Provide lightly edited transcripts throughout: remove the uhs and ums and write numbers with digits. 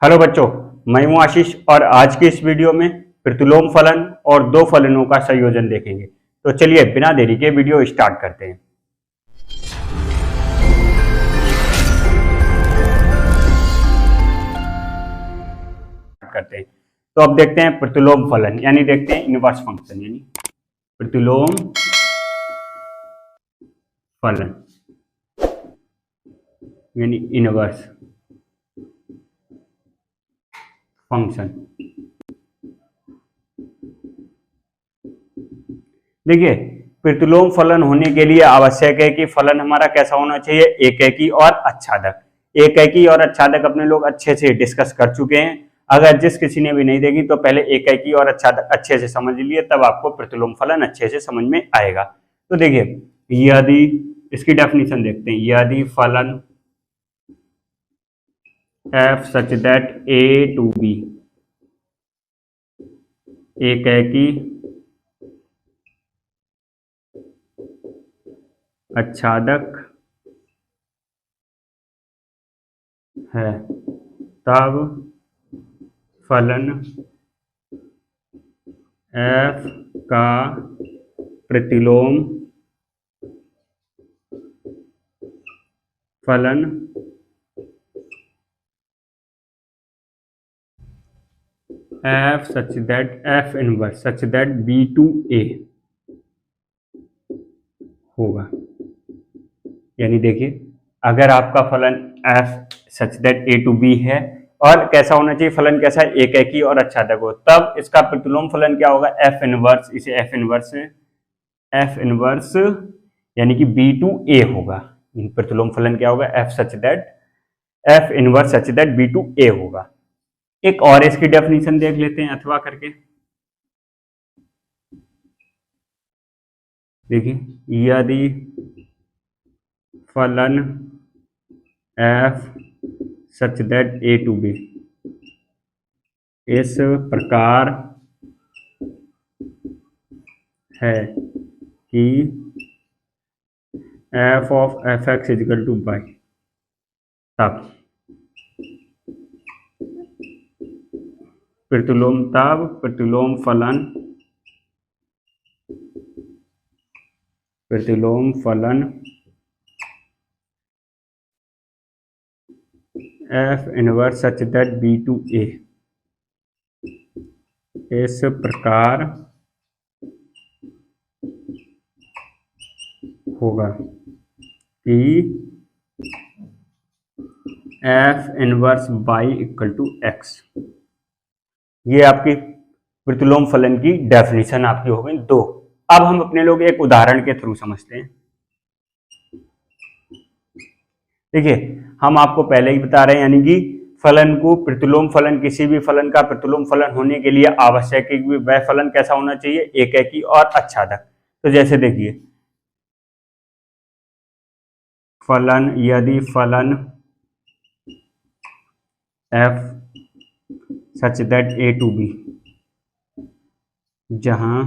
Hello बच्चों, मैं हूं आशीष और आज की इस वीडियो में प्रतिलोम फलन और दो फलनों का संयोजन देखेंगे। तो चलिए बिना देरी के वीडियो स्टार्ट करते हैं। तो अब देखते हैं प्रतिलोम फलन यानी देखते हैं इनवर्स फंक्शन यानी प्रतिलोम फलन यानी इनवर्स फंक्शन। देखिए, प्रतिलोम फलन होने के लिए आवश्यक है कि फलन हमारा कैसा होना चाहिए, एकैकी और अच्छादक। एकैकी और अच्छादक अपने लोग अच्छे से डिस्कस कर चुके हैं। अगर जिस किसी ने भी नहीं देखी तो पहले एकैकी और अच्छादक अच्छे से समझ लिए, तब आपको प्रतिलोम फलन अच्छे से समझ में आएगा। तो देखिए, यदि इसकी डेफिनेशन देखते हैं, यदि फलन f such that a to b एकैकी अच्छादक है, तब फलन f का प्रतिलोम फलन f such that f inverse such that b to a होगा। यानी देखिए, अगर आपका फलन f such that a to b है और कैसा होना चाहिए, फलन कैसा है, एकैकी और अच्छादक हो, तब इसका प्रतिलोम फलन क्या होगा, f इनवर्स। इसे f इनवर्स यानी कि b to a होगा। प्रतिलोम फलन क्या होगा, f inverse such that b to a होगा। एक और इसकी डेफिनेशन देख लेते हैं अथवा करके। देखिए, यदि फलन f such that a to b इस प्रकार है कि f of fx is equal to y, तब प्रतिलोम फलन f inverse such that b to a इस प्रकार होगा कि f inverse y equal to x। ये आपकी प्रतिलोम फलन की डेफिनेशन आपकी हो गई दो। अब हम अपने लोग एक उदाहरण के थ्रू समझते हैं। देखिए, हम आपको पहले ही बता रहे हैं, यानी कि फलन को प्रतिलोम फलन, किसी भी फलन का प्रतिलोम फलन होने के लिए आवश्यक है कि वह फलन कैसा होना चाहिए, एकैकी और अच्छादक। तो जैसे देखिए, फलन यदि फलन f such that a to b जहां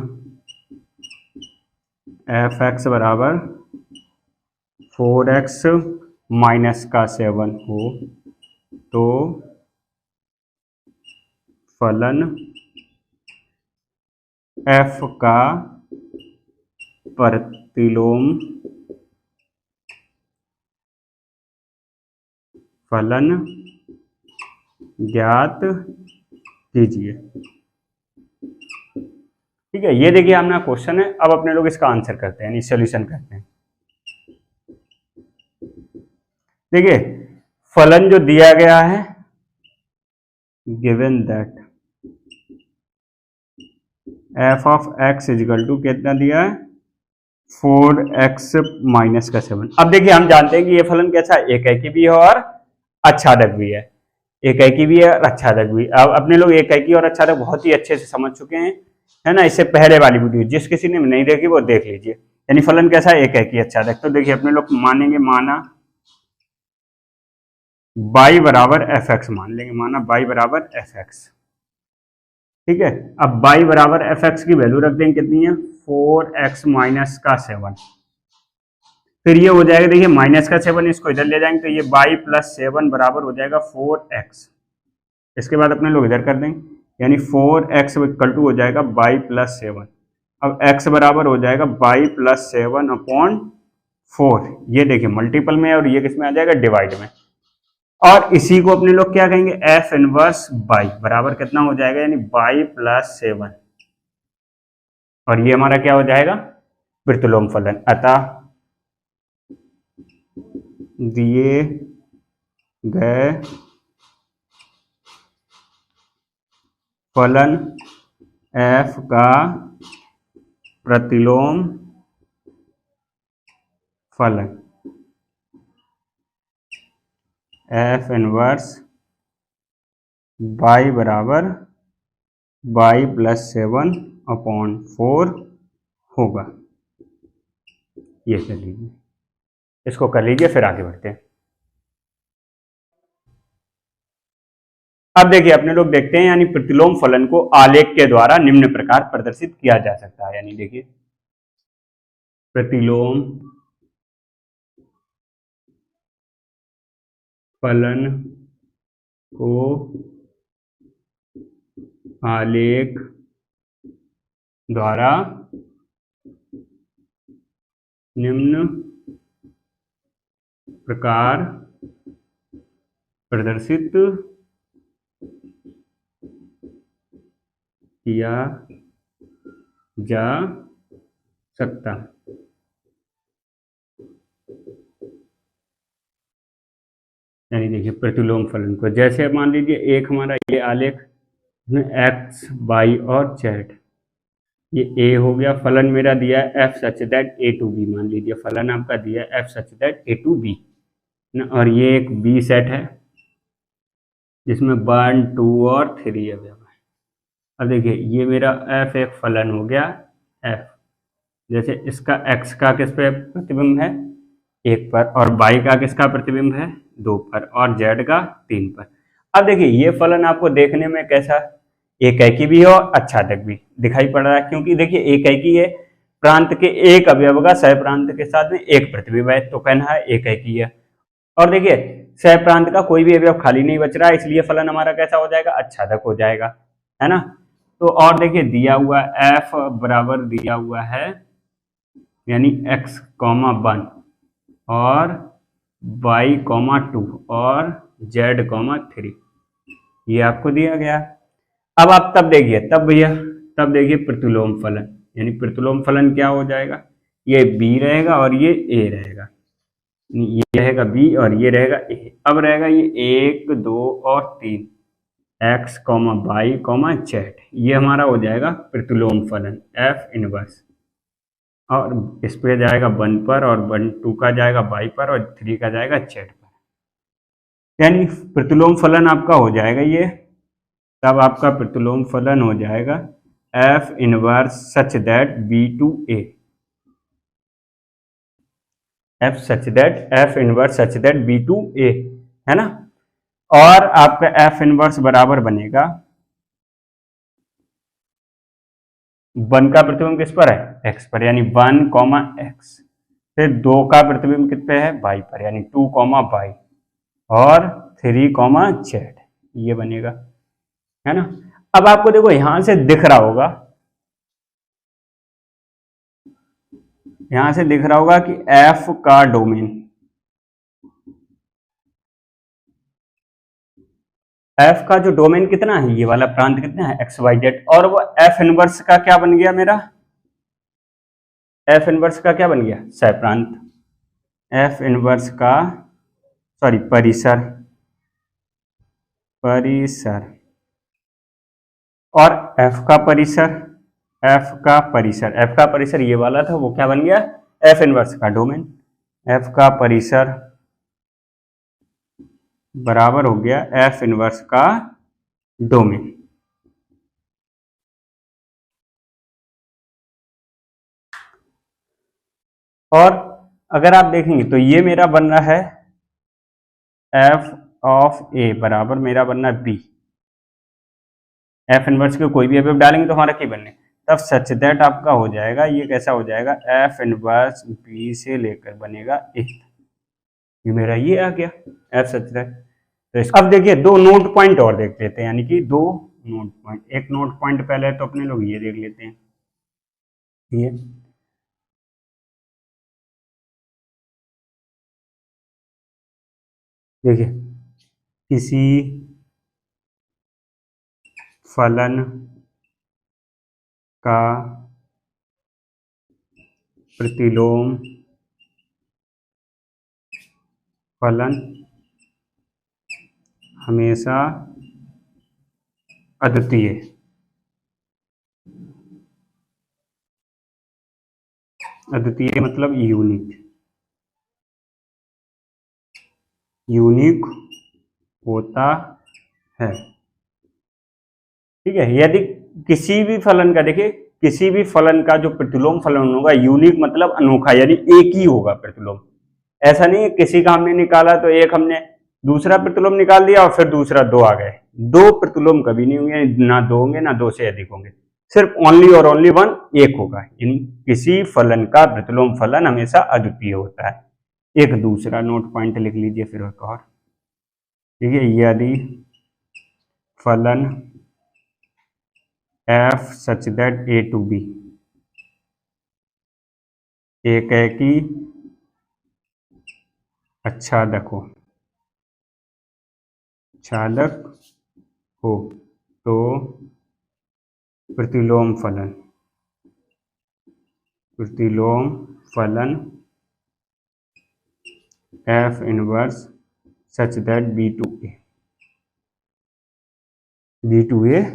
fx बराबर 4x माइनस का 7 हो, तो फलन f का प्रतिलोम फलन ज्ञात कीजिए। ठीक है, ये देखिए हमने क्वेश्चन है। अब अपने लोग इसका आंसर करते हैं, यानी सॉल्यूशन करते हैं। देखिए, फलन जो दिया गया है, given that f of x is equal to कितना दिया है, 4x माइनस का 7। अब देखिए, हम जानते हैं कि ये फलन कैसा है, एकैकी भी है और अच्छादक भी है। एकैकी भी है और अच्छादक भी। अब अपने लोग एकैकी और अच्छादक बहुत ही अच्छे से समझ चुके हैं, है ना। इससे पहले वाली वीडियो जिस किसी ने नहीं देखी वो देख लीजिए। यानी फलन कैसा है, एकैकी अच्छादक। तो देखिए, अपने लोग मानेंगे, माना y बराबर fx मान लेंगे, माना y बराबर fx। ठीक है, अब y बराबर fx की वैल्यू रख देंगे, कितनी है, 4x माइनस का 7। फिर ये हो जाएगा, देखिए माइनस का 7 इसको इधर ले जाएंगे तो ये y प्लस 7 बराबर हो जाएगा 4x। इसके बाद अपने लोग इधर कर देंगे, यानी 4x इक्वल टू हो जाएगा y प्लस 7। अब x बराबर हो जाएगा y प्लस 7 अपॉन 4। ये देखिए मल्टीपल में और ये किसमें आ जाएगा, डिवाइड में। और इसी को अपने लोग क्या कहेंगे, f इनवर्स y बराबर कितना हो जाएगा, यानी y प्लस 7। और ये हमारा क्या हो जाएगा, प्रतिलोम फलन। अतः दिए गए फलन f का प्रतिलोम फलन f इनवर्स y बराबर y प्लस 7 अपॉन 4 होगा। ये कर लीजिए, इसको कर लीजिए, फिर आगे बढ़ते हैं। अब देखिए अपने लोग देखते हैं, यानी प्रतिलोम फलन को आलेख के द्वारा निम्न प्रकार प्रदर्शित किया जा सकता है। यानी देखिए प्रतिलोम फलन को आलेख द्वारा निम्न प्रकार प्रदर्शित किया जा सकता। यानी देखिए प्रतिलोम फलन को, जैसे मान लीजिए एक हमारा ये आलेख में x, y और z, ये a हो गया, फलन मेरा दिया है f such that a to b। मान लीजिए फलन आपका दिया है f such that a to b ना, और ये एक b सेट है जिसमें 1, 2 और 3 अवयव है। अब देखिए ये मेरा f एक फलन हो गया f, जैसे इसका x का किस पे प्रतिबिंब है, 1 पर, और y का किसका प्रतिबिंब है, 2 पर, और z का 3 पर। अब देखिए ये फलन आपको देखने में कैसा, एकैकी भी है और अच्छादक भी दिखाई पड़ रहा है, क्योंकि देखिए एकैकी है, प्रांत के एक अवयव का सह प्रांत के साथ में एक प्रतिबिंब है, तो कहना है एकैकी है। और देखिए सह प्रांत का कोई भी अवयव खाली नहीं बच रहा है, इसलिए फलन हमारा कैसा हो जाएगा, अच्छादक हो जाएगा, है ना। तो और देखिए दिया हुआ f बराबर दिया हुआ है, यानी x, 1 और y, 2 और z, 3, ये आपको दिया गया। अब आप तब देखिए, तब भैया तब देखिए प्रतिलोम फलन, यानी प्रतिलोम फलन क्या हो जाएगा, ये b रहेगा और ये a रहेगा, ये रहेगा b और ये रहेगा a। अब रहेगा ये 1, 2 और 3, x, y, z, ये हमारा हो जाएगा प्रतिलोम फलन f इनवर्स, और इस पे जाएगा 1 पर, और 1, 2 का जाएगा y पर, और 3 का जाएगा z पर। यानी प्रतिलोम फलन आपका हो जाएगा ये, तब आपका प्रतिलोम फलन हो जाएगा f inverse such that b to a, f inverse such that b to a, है ना। और आपका f इनवर्स बराबर बनेगा 1 का प्रतिबिंब किस पर है, x पर, यानी 1, x, फिर 2 का प्रतिबिंब किस पे है, y पर, यानी 2, y, और 3, z, ये बनेगा, है ना। अब आपको देखो यहां से दिख रहा होगा, यहां से दिख रहा होगा कि f का डोमेन, f का जो डोमेन कितना है, ये वाला प्रांत कितना है, x, y, z, और वो f इनवर्स का क्या बन गया मेरा, f इनवर्स का क्या बन गया, सह प्रांत, f इनवर्स का, सॉरी परिसर, और f का परिसर, f का परिसर ये वाला था, वो क्या बन गया, f इनवर्स का डोमेन, f का परिसर बराबर हो गया f इनवर्स का डोमेन। और अगर आप देखेंगे तो ये मेरा बन रहा है f ऑफ a बराबर मेरा बनना है b, f इनवर्स के कोई भी अवयव डालेंगे तो हमारा क्या बनने, तब सच दैट आपका हो जाएगा, ये कैसा हो जाएगा, f इनवर्स b से लेकर बनेगा a, ये मेरा ये आ गया f सच दैट। तो अब देखिए दो नोट पॉइंट और देख लेते हैं, यानी कि दो नोट पॉइंट। एक नोट पॉइंट पहले तो अपने लोग ये देख लेते हैं, ये देखिए किसी फलन का प्रतिलोम फलन हमेशा अद्वितीय, अद्वितीय मतलब यूनिक, यूनिक होता है। ठीक है, यदि किसी भी फलन का, देखिए किसी भी फलन का जो प्रतिलोम फलन होगा, यूनिक मतलब अनोखा, यानी एक ही होगा प्रतिलोम। ऐसा नहीं है किसी का हमने निकाला तो एक हमने दूसरा प्रतिलोम निकाल दिया और फिर दूसरा दो आ गए। दो प्रतिलोम कभी नहीं होंगे, ना दो होंगे ना दो से अधिक होंगे, सिर्फ ओनली और ओनली वन, एक होगा। यानी किसी फलन का प्रतिलोम फलन हमेशा अद्वितीय होता है। एक दूसरा नोट पॉइंट लिख लीजिए फिर एक और, ठीक है। यदि फलन f such that a to b एक है कि आच्छादक हो, आच्छादक हो, तो प्रतिलोम फलन, प्रतिलोम फलन f inverse such that b to a, b to a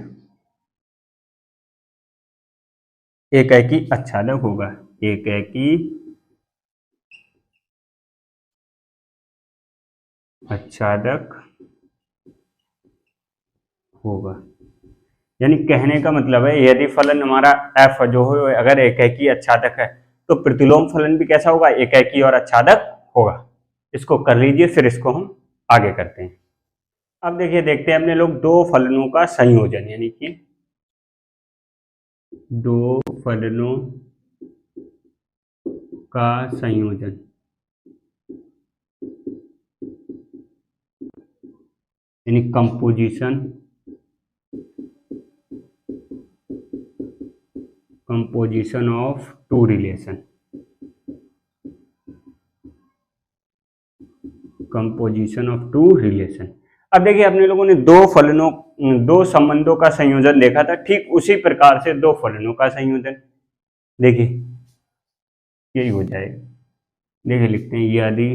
एक है कि आच्छादक होगा, एक है कि आच्छादक होगा। यानी कहने का मतलब है यदि फलन हमारा f जो हो अगर एक है कि आच्छादक है तो प्रतिलोम फलन भी कैसा होगा, एक है कि और आच्छादक होगा। इसको कर लीजिए, फिर इसको हम आगे करते हैं। अब देखिए देखते हैं अपने लोग दो फलनों का संयोजन, यानी कि दो फलनों का संयोजन, यानी composition, composition of two relation, composition of two relation. अब देखिए अपने लोगों ने दो फलनों, दो संबंधों का संयोजन देखा था, ठीक उसी प्रकार से दो फलनों का संयोजन देखिए यही हो जाएगा। देखिए लिखते हैं, यदि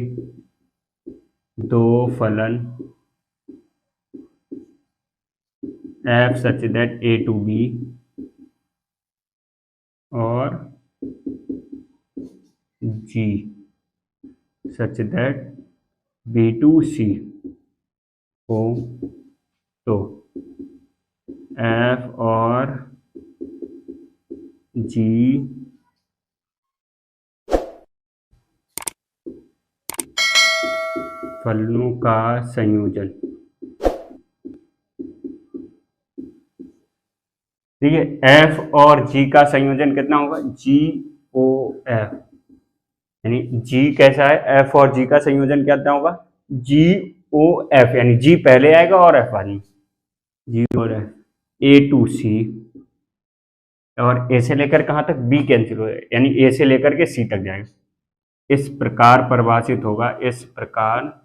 दो फलन f such that a to b और g such that b to c हो तो f और g फलनों का संयोजन, ठीक है। f और g का संयोजन कितना होगा, GOF, यानी g कैसा है, f और g का संयोजन कितना होगा, GOF, यानी g पहले आएगा और f बाद में, g और f, a to c और a से लेकर कहां तक, b कैंसिल हो जाएगा, यानी a से लेकर के c तक जाएगा। इस प्रकार परिभाषित होगा, इस प्रकार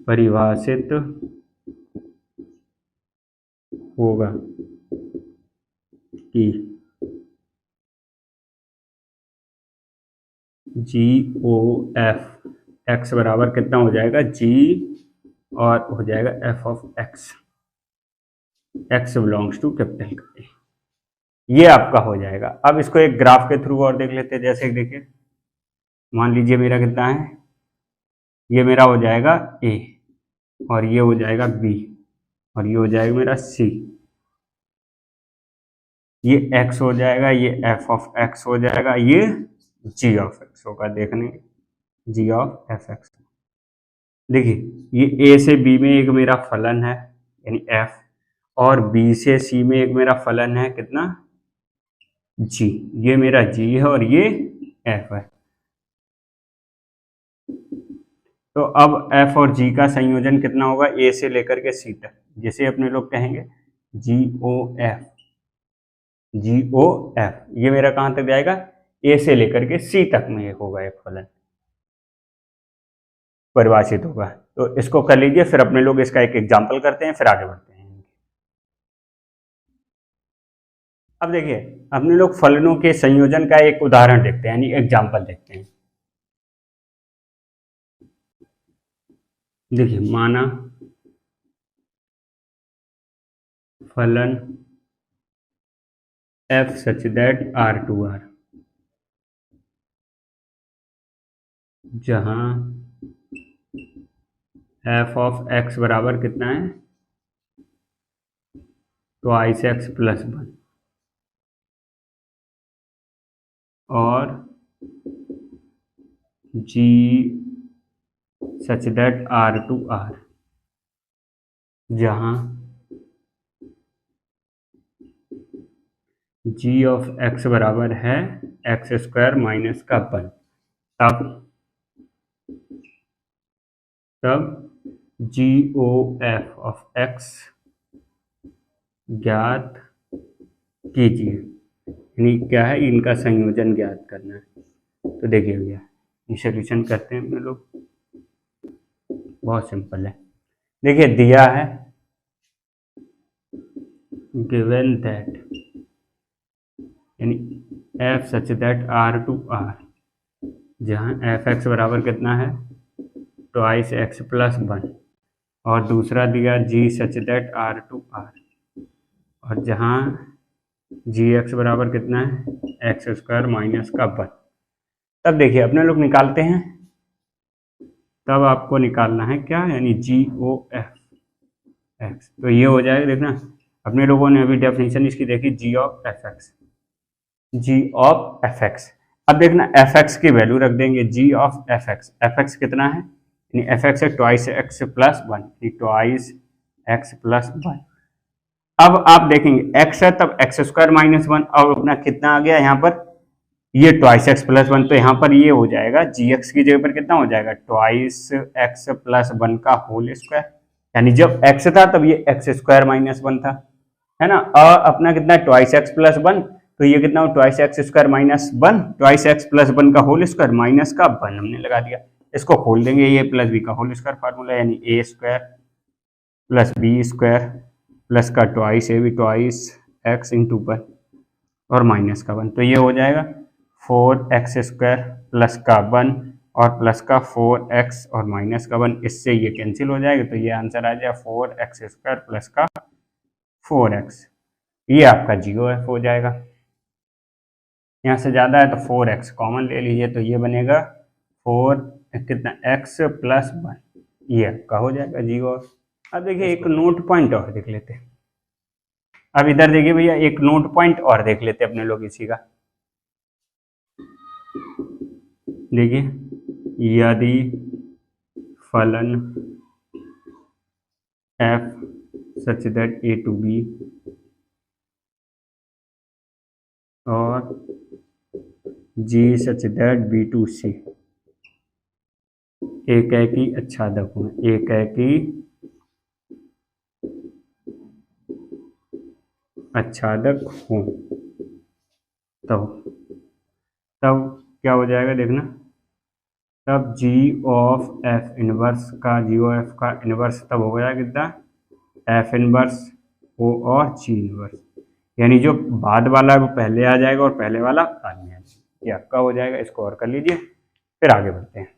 परिभाषित होगा कि GOF x बराबर कितना हो जाएगा, g और हो जाएगा f of x, x belongs to capital A, ये आपका हो जाएगा। अब इसको एक ग्राफ के थ्रू और देख लेते हैं। जैसे देखिए मान लीजिए मेरा कितना है, ये मेरा हो जाएगा A और ये हो जाएगा B और ये हो जाएगा मेरा C, ये x हो जाएगा, ये f ऑफ x हो जाएगा, ये g ऑफ x होगा। देखने g ऑफ f x, देखिए ये a से b में एक मेरा फलन है यानी f, और b से c में एक मेरा फलन है कितना, g, ये मेरा g है और ये f है। तो अब एफ और जी का संयोजन कितना होगा, ए से लेकर के सी तक, जिसे अपने लोग कहेंगे जी ओ एफ। जी ओ एफ ये मेरा कहां तक जाएगा, ए से लेकर के सी तक में होगा एक फलन परिभाषित होगा। तो इसको कर लीजिए, फिर अपने लोग इसका एक एग्जाम्पल करते हैं, फिर आगे बढ़ते हैं। अब देखिए अपने लोग फलनों के संयोजन का एक उदाहरण देखते हैं, यानी एग्जाम्पल देखते हैं। देखिए माना फलन f such that R2R, जहां f of x बराबर कितना है, ट्वाइस x प्लस 1, और g such that R2R, जहां g ऑफ x बराबर है एक्स स्क्वायर माइनस का 1, तब जी ओ एफ ऑफ एक्स ज्ञात कीजिए, यानी क्या है, इनका संयोजन ज्ञात करना है। तो देखिए भैया ये सॉल्यूशन करते हैं अपने लोग, बहुत सिंपल है। देखिए दिया है गिवन दैट, यानी एफ सच दैट R2R, जहाँ एफ एक्स बराबर कितना है, ट्वाइस एक्स प्लस 1, और दूसरा दिया जी सच दैट R2R, और जहाँ जी एक्स बराबर कितना है, एक्स स्क्वायर माइनस का 1। तब देखिए अपने लोग निकालते हैं, तब आपको निकालना है क्या, यानी जी ओ एफ एक्स। तो ये हो जाएगा, देखना अपने लोगों ने अभी डेफिनेशन इसकी देखी, g of f x, g of f x. अब देखना एफ एक्स की वैल्यू रख देंगे, जी ऑफ एफ एक्स कितना है, यानी एफ एक्स है twice x plus 1, twice x plus 1। अब आप देखेंगे एक्स है तब एक्स स्क्वायर माइनस 1, और अपना कितना आ गया यहाँ पर, ये ट्वाइस एक्स प्लस 1, तो यहाँ पर ये हो जाएगा जी एक्स की जगह पर कितना हो जाएगा, ट्वाइस एक्स प्लस 1 का होल स्क्वायर, यानी जब एक्स था तब ये एक्स स्क्वायर माइनस 1 था, है ना। और अपना कितना ट्वाइस एक्स प्लस 1, तो ये कितना हो, twice x square minus 1, twice x plus 1 का होल स्क्वायर माइनस का 1 हमने लगा दिया। इसको खोल देंगे, ये प्लस बी का होल स्क्वायर फार्मूला, यानी A square plus B square plus का twice A B twice x into 1 और माइनस का 1, तो ये हो जाएगा 4x स्क्वायर प्लस का 1 और प्लस का 4x और माइनस का 1, इससे ये कैंसिल हो जाएगा, तो ये आंसर आ जाएगा 4x स्क्वायर प्लस का 4x, ये आपका GOF हो जाएगा। यहाँ से ज़्यादा है तो 4x कॉमन ले लीजिए, तो ये बनेगा 4 कितना x प्लस 1, ये आपका हो जाएगा GOF। अब देखिए एक नोट पॉइंट और देख लेते हैं, अब इधर देखिए भैया एक नोट पॉइंट और देख लेते हैं अपने लोग इसी का। देखिए यदि फलन f such that a to b और g such that b to c एक है कि अच्छादक हो, एक है कि अच्छादक हो, तब क्या हो जाएगा देखना, तब g ऑफ f इनवर्स का GOF का इनवर्स तब हो जाएगा कितना, f इनवर्स o और g इनवर्स, यानी जो बाद वाला वो पहले आ जाएगा और पहले वाला बाद में आ जाएगा, ये आपका हो जाएगा। इसको और कर लीजिए, फिर आगे बढ़ते हैं।